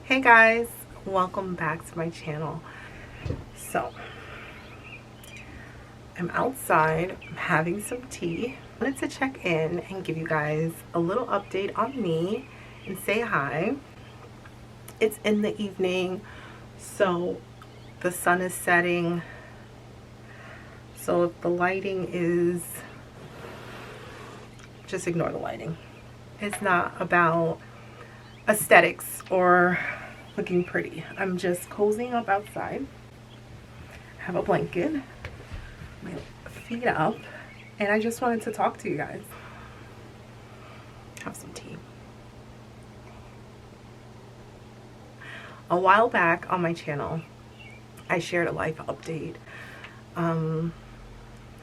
Hey guys, welcome back to my channel. So I'm outside, I'm having some tea. I wanted to check in and give you guys a little update on me and say hi. It's in the evening, so the sun is setting. So if the lighting is, just ignore the lighting. It's not about aesthetics or looking pretty. I'm just cozying up outside. I have a blanket, my feet up, and I just wanted to talk to you guys. Have some tea. A while back on my channel, I shared a life update.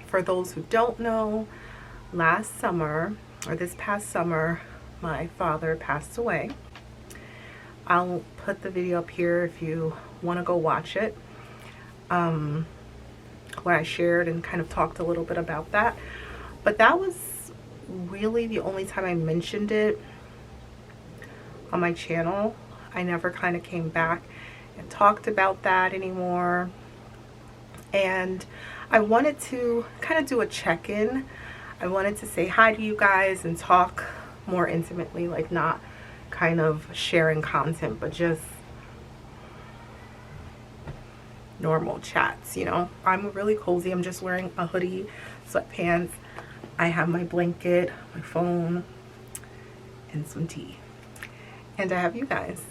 For those who don't know, last summer, or this past summer, my father passed away. I'll put the video up here if you want to go watch it, where I shared and kind of talked a little bit about that. But that was really the only time I mentioned it on my channel. I never kind of came back and talked about that anymore. And I wanted to kind of do a check-in. I wanted to say hi to you guys and talk more intimately, like not kind of sharing content, but just normal chats, you know. I'm really cozy. I'm just wearing a hoodie, sweatpants. I have my blanket, my phone, and some tea. And I have you guys.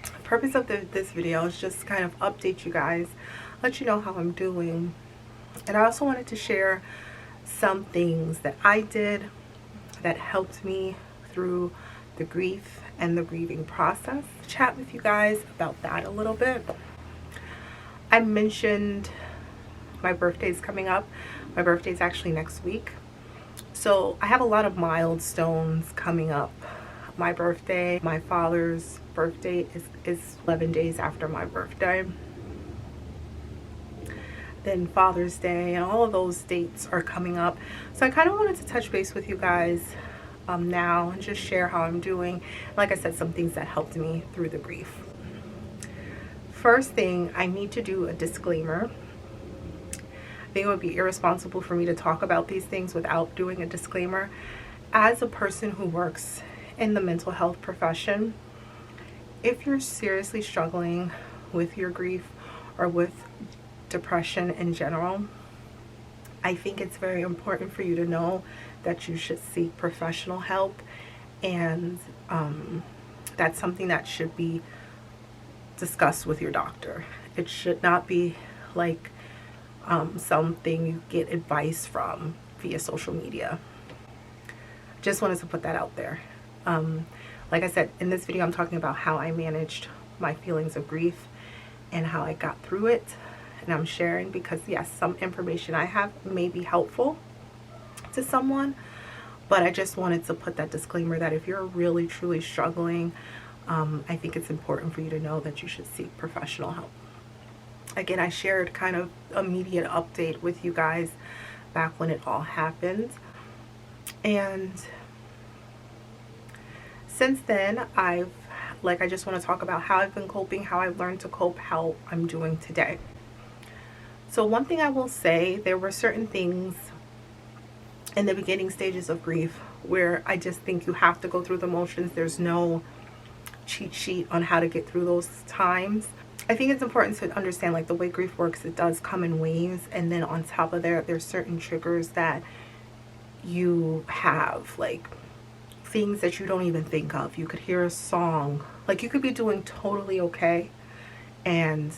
The purpose of this video is just kind of update you guys, let you know how I'm doing. And I also wanted to share some things that I did that helped me through the grief and the grieving process. Chat with you guys about that a little bit. I mentioned my birthday's coming up. My birthday's actually next week. So I have a lot of milestones coming up. My birthday, my father's birthday is 11 days after my birthday. Then Father's Day and all of those dates are coming up. So I kind of wanted to touch base with you guys now and just share how I'm doing. Like I said, some things that helped me through the grief. First thing, I need to do a disclaimer. I think it would be irresponsible for me to talk about these things without doing a disclaimer. As a person who works in the mental health profession, if you're seriously struggling with your grief or with depression in general, I think it's very important for you to know that you should seek professional help, and that's something that should be discussed with your doctor. It should not be like something you get advice from via social media. Just wanted to put that out there. Like I said, in this video I'm talking about how I managed my feelings of grief and how I got through it. And I'm sharing because yes, some information I have may be helpful to someone, but I just wanted to put that disclaimer that if you're really truly struggling, I think it's important for you to know that you should seek professional help. Again, I shared kind of immediate update with you guys back when it all happened, and since then I just want to talk about how I've been coping, how I've learned to cope, how I'm doing today. So one thing I will say, there were certain things in the beginning stages of grief where I just think you have to go through the motions. There's no cheat sheet on how to get through those times. I think it's important to understand, like, the way grief works, it does come in waves, and then on top of that, there's certain triggers that you have, like things that you don't even think of. You could hear a song, like you could be doing totally okay and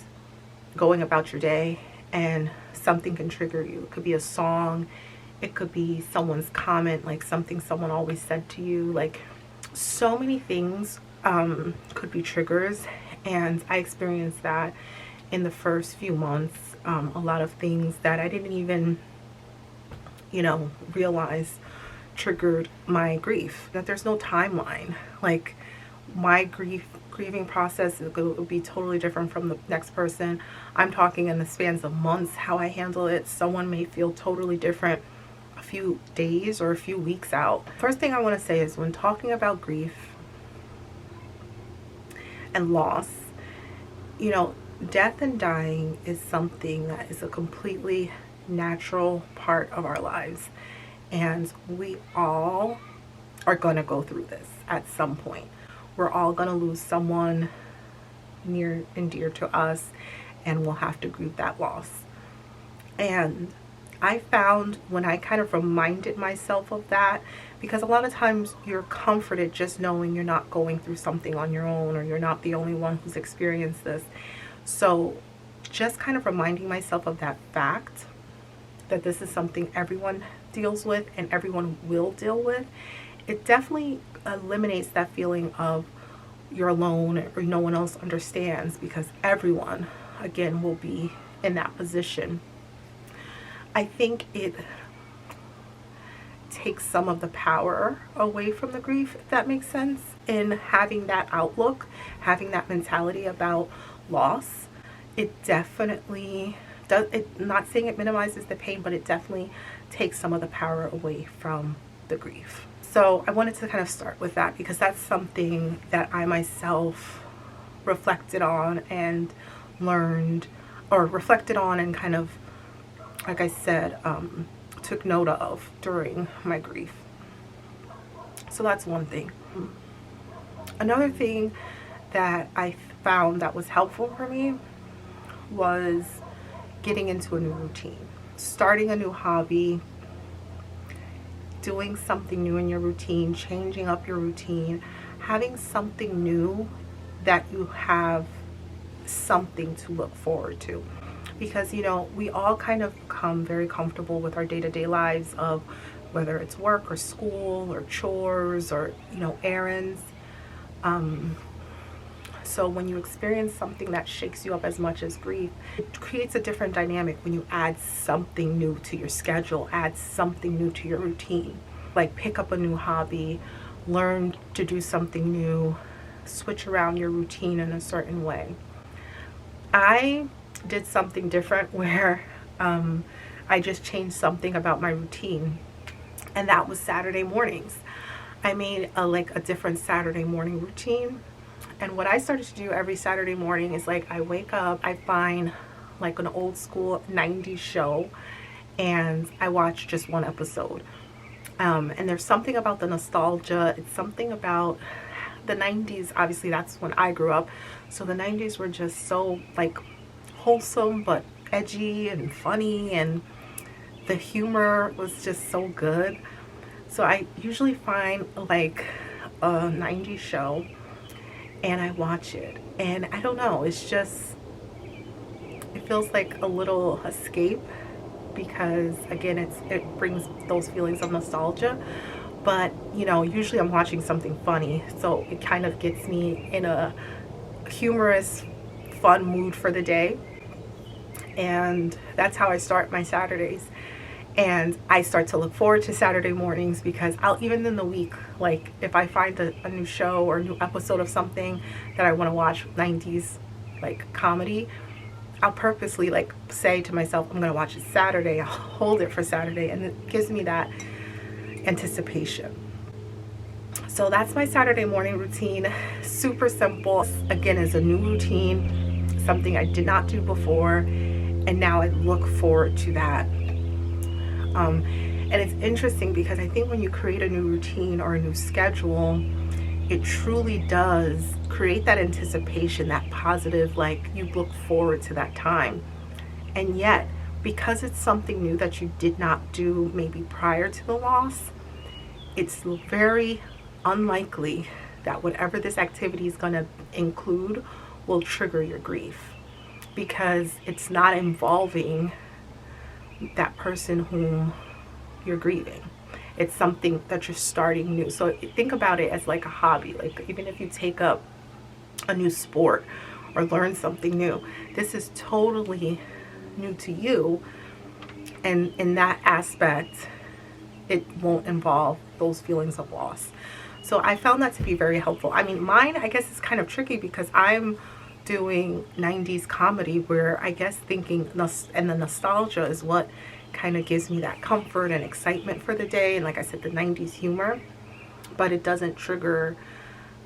going about your day, and something can trigger you. It could be a song, it could be someone's comment, like something someone always said to you. Like, so many things could be triggers, and I experienced that in the first few months. A lot of things that I didn't even, realize triggered my grief. That there's no timeline. Like, my grieving process will be totally different from the next person. I'm talking in the spans of months how I handle it. Someone may feel totally different a few days or a few weeks out. First thing I want to say is, when talking about grief, and loss. You know, death and dying is something that is a completely natural part of our lives. And we all are going to go through this at some point. We're all going to lose someone near and dear to us, and we'll have to grieve that loss. And I found when I kind of reminded myself of that, because a lot of times you're comforted just knowing you're not going through something on your own, or you're not the only one who's experienced this. So just kind of reminding myself of that fact, that this is something everyone deals with and everyone will deal with, it definitely eliminates that feeling of you're alone or no one else understands, because everyone, again, will be in that position. I think it takes some of the power away from the grief, if that makes sense, in having that outlook, having that mentality about loss. It definitely does, not saying it minimizes the pain, but it definitely takes some of the power away from the grief. So I wanted to kind of start with that, because that's something that I myself reflected on and learned, or reflected on and kind of, like I said, took note of during my grief. So that's one thing. Another thing that I found that was helpful for me was getting into a new routine, starting a new hobby, doing something new in your routine, changing up your routine, having something new that you have something to look forward to. Because, you know, we all kind of become very comfortable with our day-to-day lives, of whether it's work or school or chores or, you know, errands. So when you experience something that shakes you up as much as grief, it creates a different dynamic when you add something new to your schedule, add something new to your routine. Like pick up a new hobby, learn to do something new, switch around your routine in a certain way. I did something different where I just changed something about my routine, and that was Saturday mornings. I made a different Saturday morning routine. And what I started to do every Saturday morning is, like, I wake up, I find like an old school 90s show, and I watch just one episode. And there's something about the nostalgia. It's something about the 90s. Obviously, that's when I grew up. So the 90s were just so like wholesome, but edgy and funny, and the humor was just so good. So I usually find like a 90s show and I watch it, and I don't know, it's just, it feels like a little escape, because again, it brings those feelings of nostalgia. But you know, usually I'm watching something funny, so it kind of gets me in a humorous, fun mood for the day. And that's how I start my Saturdays. And I start to look forward to Saturday mornings, because I'll, even in the week, like if I find a new show or a new episode of something that I want to watch, 90s like comedy, I'll purposely like say to myself, I'm going to watch it Saturday. I'll hold it for Saturday, and it gives me that anticipation. So that's my Saturday morning routine. Super simple. Again, is a new routine, something I did not do before, and now I look forward to that. And it's interesting, because I think when you create a new routine or a new schedule, it truly does create that anticipation, that positive, like you look forward to that time. And yet, because it's something new that you did not do maybe prior to the loss, it's very unlikely that whatever this activity is going to include will trigger your grief, because it's not involving that person whom you're grieving. It's something that you're starting new. So think about it as like a hobby. Like even if you take up a new sport or learn something new, this is totally new to you, and in that aspect it won't involve those feelings of loss. So I found that to be very helpful. I mean, mine, I guess, is kind of tricky, because I'm doing 90s comedy, where I guess thinking and the nostalgia is what kind of gives me that comfort and excitement for the day, and like I said, the 90s humor, but it doesn't trigger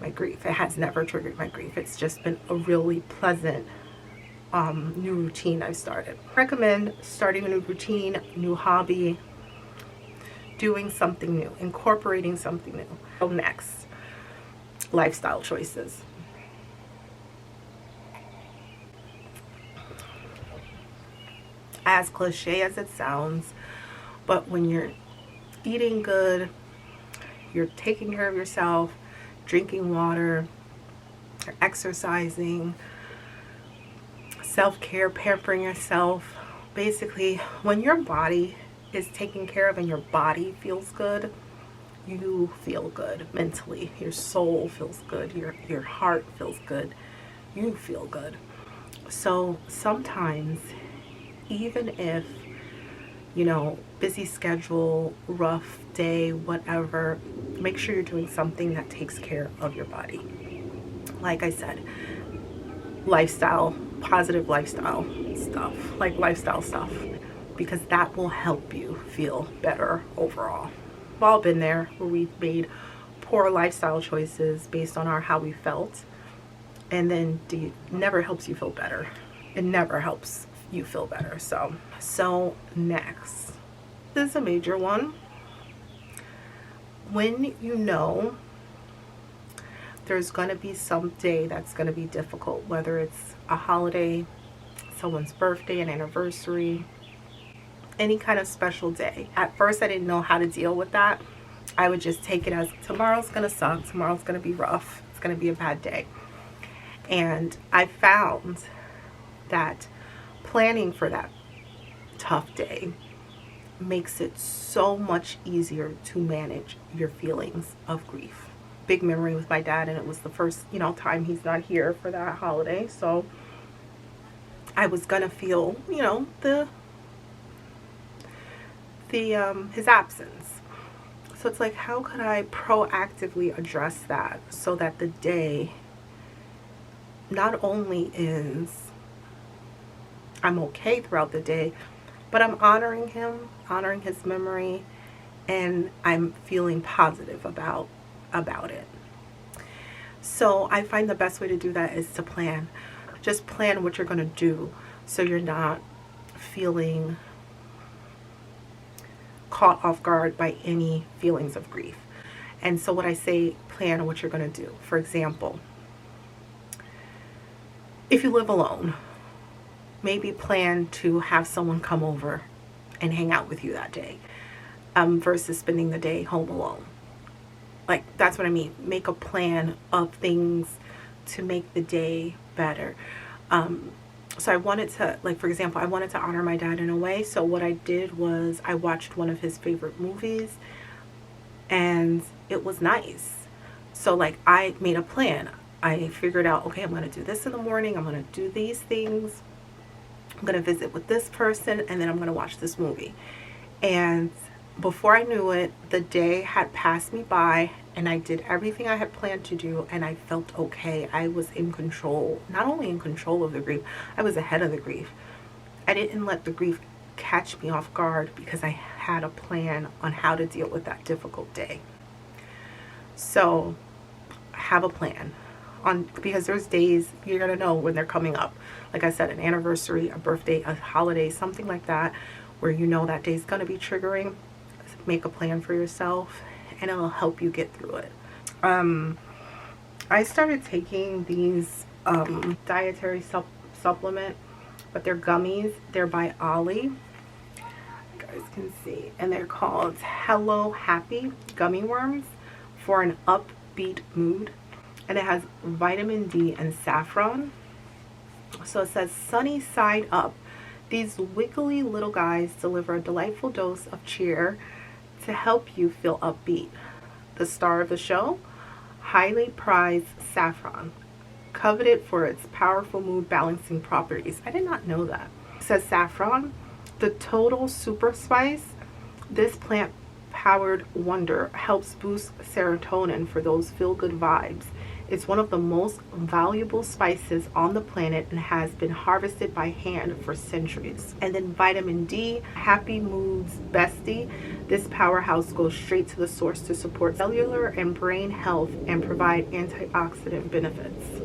my grief. It has never triggered my grief. It's just been a really pleasant new routine I've started. I recommend starting a new routine, new hobby, doing something new, incorporating something new. So next, lifestyle choices. As cliche as it sounds, but when you're eating good, you're taking care of yourself, drinking water, you're exercising, self-care, pampering yourself. Basically, when your body is taken care of and your body feels good, you feel good mentally. Your soul feels good. Your heart feels good. You feel good. So sometimes, even if, you know, busy schedule, rough day, whatever, make sure you're doing something that takes care of your body. Like I said, lifestyle, positive lifestyle stuff, like lifestyle stuff, because that will help you feel better overall. We've all been there where we've made poor lifestyle choices based on how we felt, and then it never helps you feel better. It never helps you feel better. So next, this is a major one. When you know there's going to be some day that's going to be difficult, whether it's a holiday, someone's birthday, an anniversary, any kind of special day. At first I didn't know how to deal with that. I would just take it as tomorrow's going to suck, tomorrow's going to be rough, it's going to be a bad day. And I found that planning for that tough day makes it so much easier to manage your feelings of grief. Big memory with my dad, and it was the first, you know, time he's not here for that holiday. So I was gonna feel, you know, his absence. So it's like, how could I proactively address that so that the day not only is I'm okay throughout the day, but I'm honoring him, honoring his memory, and I'm feeling positive about it. So I find the best way to do that is to plan. Just plan what you're going to do so you're not feeling caught off guard by any feelings of grief. And so when I say plan what you're going to do, for example, if you live alone, maybe plan to have someone come over and hang out with you that day, versus spending the day home alone. Like, that's what I mean. Make a plan of things to make the day better. So I wanted to, like, for example, I wanted to honor my dad in a way. So what I did was I watched one of his favorite movies, and it was nice. So, like, I made a plan. I figured out, okay, I'm going to do this in the morning. I'm going to do these things. I'm going to visit with this person, and then I'm going to watch this movie. And before I knew it, the day had passed me by, and I did everything I had planned to do, and I felt okay. I was in control, not only in control of the grief, I was ahead of the grief. I didn't let the grief catch me off guard because I had a plan on how to deal with that difficult day. So have a plan. Because there's days you're going to know when they're coming up. Like I said, an anniversary, a birthday, a holiday, something like that, where you know that day's going to be triggering. Make a plan for yourself, and it'll help you get through it. I started taking these dietary supplement, but they're gummies. They're by Olly. You guys can see. And they're called Hello Happy Gummy Worms for an upbeat mood. And it has vitamin D and saffron. So it says sunny side up. These wiggly little guys deliver a delightful dose of cheer to help you feel upbeat. The star of the show, highly prized saffron, coveted for its powerful mood balancing properties. I did not know that. It says saffron, the total super spice. This plant powered wonder helps boost serotonin for those feel good vibes It's one of the most valuable spices on the planet and has been harvested by hand for centuries. And then vitamin D, Happy Moods Bestie. This powerhouse goes straight to the source to support cellular and brain health and provide antioxidant benefits.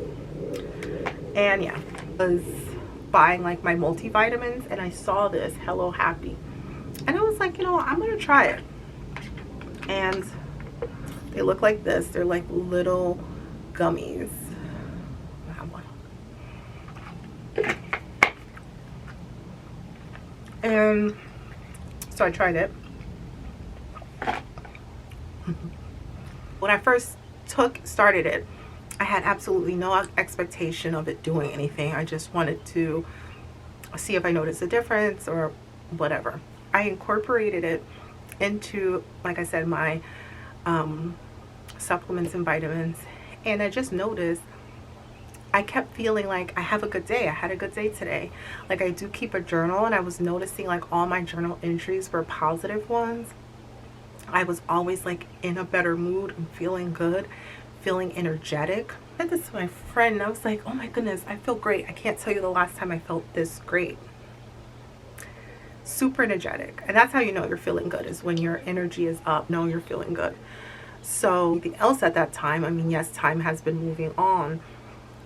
And yeah, I was buying like my multivitamins and I saw this Hello Happy. And I was like, you know, I'm gonna try it. And they look like this. They're like little gummies. I have one. And so I tried it. When I first started it, I had absolutely no expectation of it doing anything. I just wanted to see if I noticed a difference or whatever. I incorporated it into, like I said, my supplements and vitamins, and I just noticed I kept feeling like I have a good day. I had a good day today. Like, I do keep a journal, and I was noticing like all my journal entries were positive ones. I was always like in a better mood and feeling good, feeling energetic. I said this to my friend and I was like, oh my goodness, I feel great. I can't tell you the last time I felt this great. Super energetic. And that's how you know you're feeling good, is when your energy is up. No, you're feeling good. So anything else at that time, I mean, yes, time has been moving on.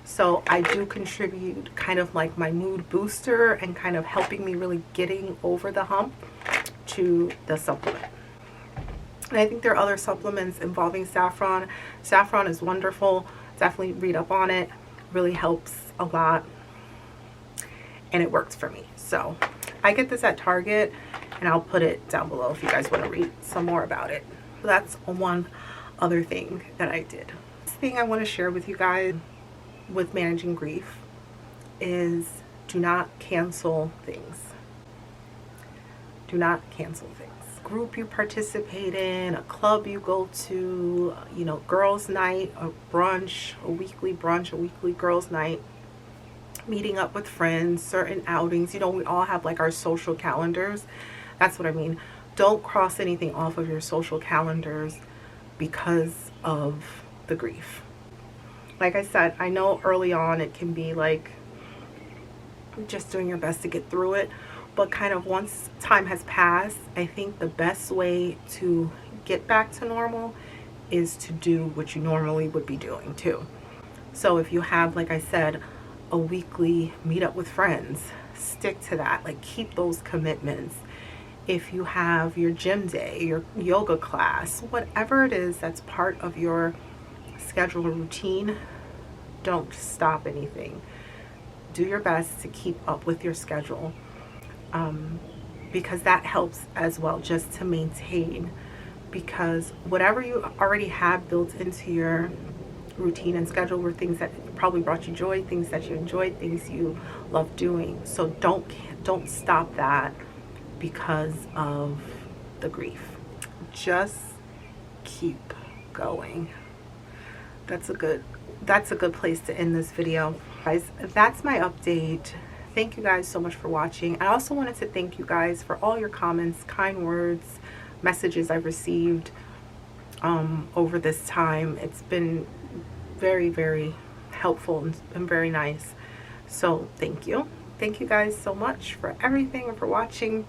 So I do contribute kind of like my mood booster and kind of helping me really getting over the hump to the supplement. And I think there are other supplements involving saffron. Saffron is wonderful. Definitely read up on it. Really helps a lot. And it works for me. So I get this at Target, and I'll put it down below if you guys want to read some more about it. So that's one other thing that I did. This thing I want to share with you guys with managing grief is do not cancel things. Do not cancel things. Group you participate in, a club you go to, you know, girls' night, a brunch, a weekly brunch, a weekly girls' night, meeting up with friends, certain outings. You know, we all have like our social calendars. That's what I mean. Don't cross anything off of your social calendars because of the grief. Like I said, I know early on it can be like just doing your best to get through it. But kind of once time has passed, I think the best way to get back to normal is to do what you normally would be doing too. So if you have, like I said, a weekly meetup with friends, stick to that. Like, keep those commitments. If you have your gym day, your yoga class, whatever it is that's part of your schedule or routine, don't stop anything. Do your best to keep up with your schedule. Because that helps as well, just to maintain, because whatever you already have built into your routine and schedule were things that probably brought you joy, things that you enjoyed, things you love doing. So don't stop that because of the grief. Just keep going. That's a good place to end this video, guys. That's my update. Thank you guys so much for watching. I also wanted to thank you guys for all your comments, kind words, messages I've received over this time. It's been very, very helpful and very nice. So thank you. Thank you guys so much for everything and for watching.